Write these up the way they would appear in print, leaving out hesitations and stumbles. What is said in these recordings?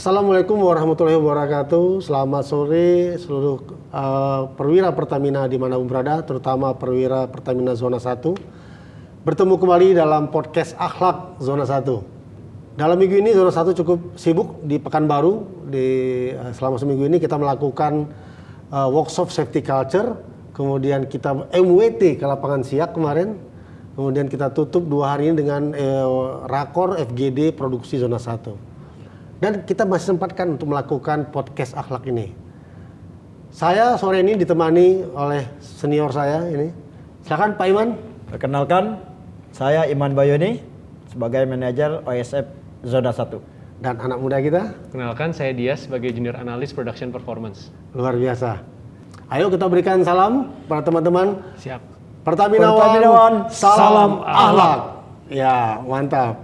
Assalamualaikum warahmatullahi wabarakatuh. Selamat sore seluruh perwira Pertamina dimanapun berada, terutama perwira Pertamina Zona 1. Bertemu kembali dalam podcast Akhlak Zona 1. Dalam minggu ini Zona 1 cukup sibuk di Pekanbaru. Selama seminggu ini kita melakukan workshop safety culture, kemudian kita MWT ke lapangan Siak kemarin, kemudian kita tutup 2 hari ini dengan rakor FGD produksi Zona 1. Dan kita masih sempatkan untuk melakukan podcast akhlak ini. Saya sore ini ditemani oleh senior saya ini. Silakan Pak Iman. Perkenalkan, saya Iman Bayoni sebagai manajer OSF Zona 1. Dan anak muda kita. Kenalkan, saya Dias sebagai junior analis production performance. Luar biasa. Ayo kita berikan salam para teman-teman. Siap. Pertamina One, salam akhlak. Ya, mantap.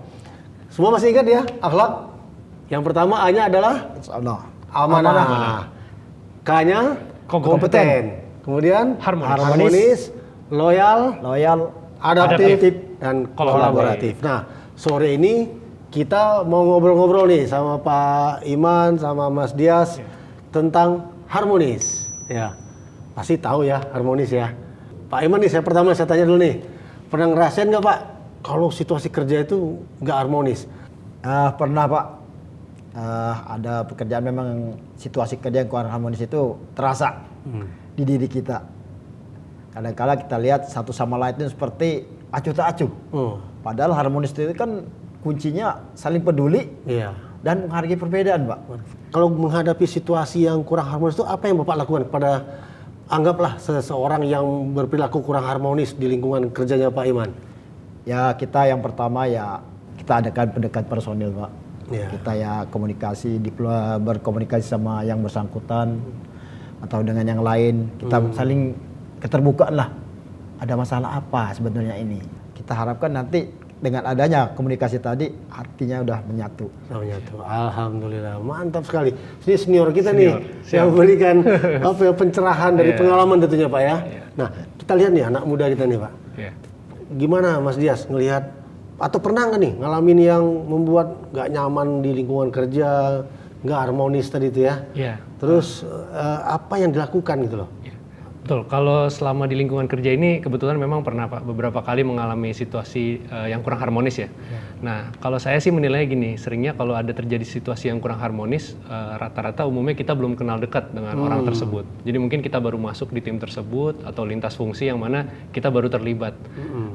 Semua masih ingat ya akhlak? Yang pertama A-nya adalah amanah. K-nya kompeten. Kemudian harmonis, loyal, adaptif, dan kolaboratif. Nah, sore ini kita mau ngobrol-ngobrol nih sama Pak Iman, sama Mas Dias tentang harmonis. Ya, pasti tahu ya harmonis ya. Pak Iman nih, saya tanya dulu nih. Pernah ngerasain nggak Pak, kalau situasi kerja itu nggak harmonis? Pernah Pak. Ada pekerjaan memang situasi kerja yang kurang harmonis itu terasa di diri kita. Kadang-kala kita lihat satu sama lain itu seperti acuh tak acuh. Padahal harmonis itu kan kuncinya saling peduli dan menghargai perbedaan, Pak. Kalau menghadapi situasi yang kurang harmonis itu apa yang Bapak lakukan pada anggaplah seseorang yang berperilaku kurang harmonis di lingkungan kerjanya Pak Iman? Ya, kita yang pertama ya kita adakan pendekatan personil, Pak. Kita ya berkomunikasi sama yang bersangkutan atau dengan yang lain, kita saling keterbukaan lah, ada masalah apa sebenarnya ini. Kita harapkan nanti dengan adanya komunikasi tadi hatinya udah menyatu. Alhamdulillah, mantap sekali. Ini senior kita nih yang memberikan pencerahan dari pengalaman tentunya Pak ya. Nah, kita lihat nih anak muda kita nih Pak. Gimana Mas Dias ngelihat atau pernah nggak nih ngalamin yang membuat nggak nyaman di lingkungan kerja, nggak harmonis tadi itu ya? Terus apa yang dilakukan gitu loh? Betul, kalau selama di lingkungan kerja ini kebetulan memang pernah Pak beberapa kali mengalami situasi yang kurang harmonis ya. Nah, kalau saya sih menilainya gini, seringnya kalau ada terjadi situasi yang kurang harmonis, rata-rata umumnya kita belum kenal dekat dengan orang tersebut. Jadi mungkin kita baru masuk di tim tersebut atau lintas fungsi yang mana kita baru terlibat.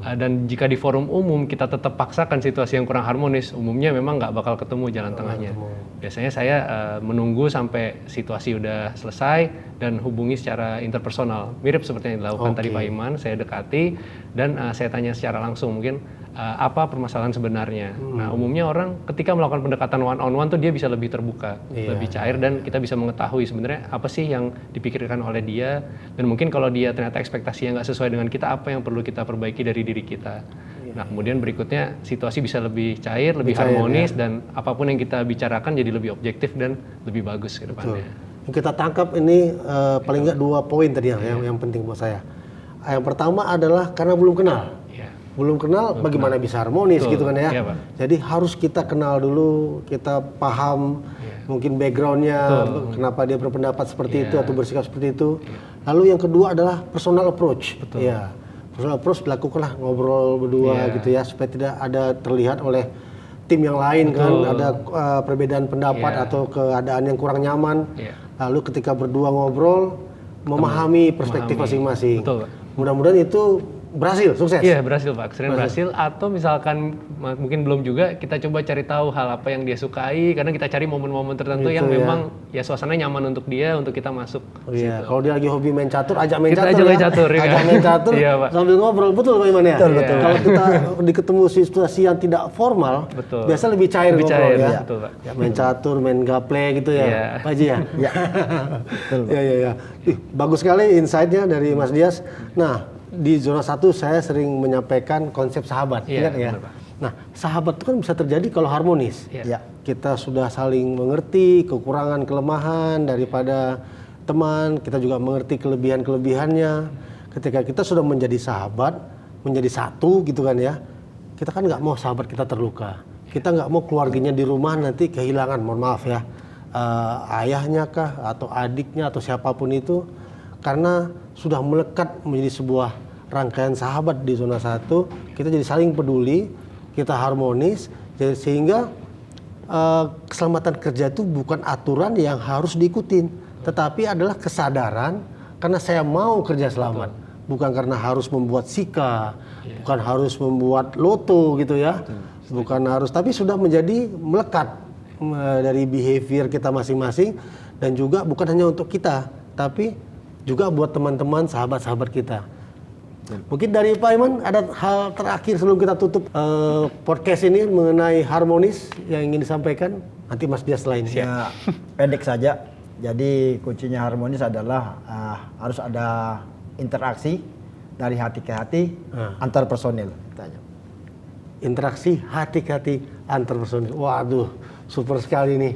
Dan jika di forum umum kita tetap paksakan situasi yang kurang harmonis, umumnya memang nggak bakal ketemu jalan tengahnya. Biasanya saya menunggu sampai situasi udah selesai dan hubungi secara interpersonal. Mirip seperti yang dilakukan tadi Pak Iman, saya dekati dan saya tanya secara langsung mungkin apa permasalahan sebenarnya. Nah, umumnya orang ketika melakukan pendekatan one on one tuh dia bisa lebih terbuka, lebih cair dan kita bisa mengetahui sebenarnya apa sih yang dipikirkan oleh dia dan mungkin kalau dia ternyata ekspektasinya nggak sesuai dengan kita, apa yang perlu kita perbaiki dari diri kita. Nah, kemudian berikutnya situasi bisa lebih cair, lebih harmonis dan apapun yang kita bicarakan jadi lebih objektif dan lebih bagus ke depannya. Yang kita tangkap ini paling nggak 2 poin tadi yang penting buat saya. Yang pertama adalah karena belum kenal. Belum kenal bagaimana bisa harmonis gitu kan ya. Jadi harus kita kenal dulu, kita paham mungkin backgroundnya, kenapa dia berpendapat seperti itu atau bersikap seperti itu. Lalu yang kedua adalah personal approach. Personal approach dilakukanlah ngobrol berdua gitu ya, supaya tidak ada terlihat oleh tim yang lain kan ada perbedaan pendapat atau keadaan yang kurang nyaman. Lalu ketika berdua ngobrol memahami perspektif masing-masing. Mudah-mudahan itu berhasil, sukses. Iya, berhasil Pak, sering berhasil. Atau misalkan mungkin belum juga, kita coba cari tahu hal apa yang dia sukai, karena kita cari momen-momen tertentu yang memang ya suasananya nyaman untuk dia, untuk kita masuk. Kalau dia lagi hobi main catur, ajak main kita catur main catur, ajak main catur sambil ngobrol, betul Pak Iman ya? Betul. Kalau kita ketemu situasi yang tidak formal, biasa lebih cair ngobrol ya. Betul, Pak. Main catur, main gaple gitu ya, Pak Haji ya? Iya. Bagus sekali insight-nya dari Mas Dias. Nah, di Zona 1 saya sering menyampaikan konsep sahabat, ingat ya? Nah, sahabat itu kan bisa terjadi kalau harmonis. Kita sudah saling mengerti kekurangan, kelemahan daripada teman, kita juga mengerti kelebihan-kelebihannya. Ketika kita sudah menjadi sahabat, menjadi satu gitu kan ya, kita kan nggak mau sahabat kita terluka. Kita nggak mau keluarganya di rumah nanti kehilangan, mohon maaf ya, ayahnya kah atau adiknya atau siapapun itu, karena sudah melekat menjadi sebuah rangkaian sahabat di zona 1, kita jadi saling peduli, kita harmonis, sehingga keselamatan kerja itu bukan aturan yang harus diikutin, tetapi adalah kesadaran karena saya mau kerja selamat, bukan karena harus membuat sika, bukan harus membuat loto gitu ya, bukan harus, tapi sudah menjadi melekat dari behavior kita masing-masing, dan juga bukan hanya untuk kita, tapi juga buat teman-teman, sahabat-sahabat kita. Mungkin dari Pak Iman ada hal terakhir sebelum kita tutup podcast ini mengenai harmonis yang ingin disampaikan. Nanti Mas Dias lain. Ya, pendek saja. Jadi kuncinya harmonis adalah harus ada interaksi dari hati ke hati antar personil. Interaksi hati ke hati antar personil. Waduh, super sekali nih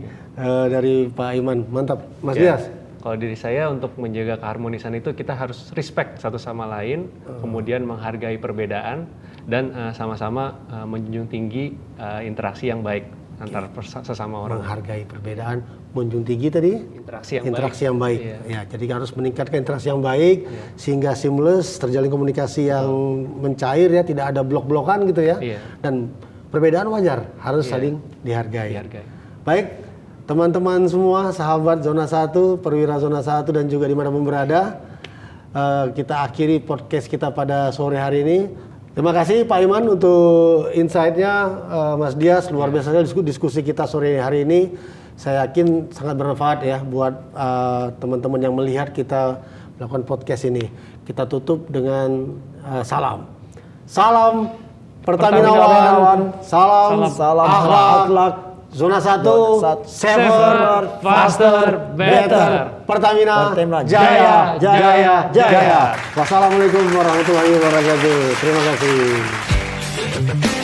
dari Pak Iman. Mantap, Mas Dias. Kalau diri saya untuk menjaga keharmonisan itu kita harus respect satu sama lain, kemudian menghargai perbedaan dan sama-sama menjunjung tinggi interaksi yang baik antar sesama orang. Menghargai perbedaan, menjunjung tinggi tadi interaksi yang baik. Iya. Ya, jadi harus meningkatkan interaksi yang baik sehingga seamless, terjalin komunikasi yang mencair ya, tidak ada blok-blokan gitu ya. Iya. Dan perbedaan wajar, harus saling dihargai. Baik. Teman-teman semua, sahabat Zona 1, perwira Zona 1 dan juga dimanapun berada, kita akhiri podcast kita pada sore hari ini. Terima kasih Pak Iman untuk insight-nya, Mas Dias, luar biasa diskusi kita sore hari ini. Saya yakin sangat bermanfaat ya buat teman-teman yang melihat kita melakukan podcast ini. Kita tutup dengan salam. Salam Pertamina One, salam akhlak. Zona 1, safer, faster, better. Pertamina, Jaya, Jaya, Jaya. Wassalamualaikum warahmatullahi wabarakatuh. Terima kasih.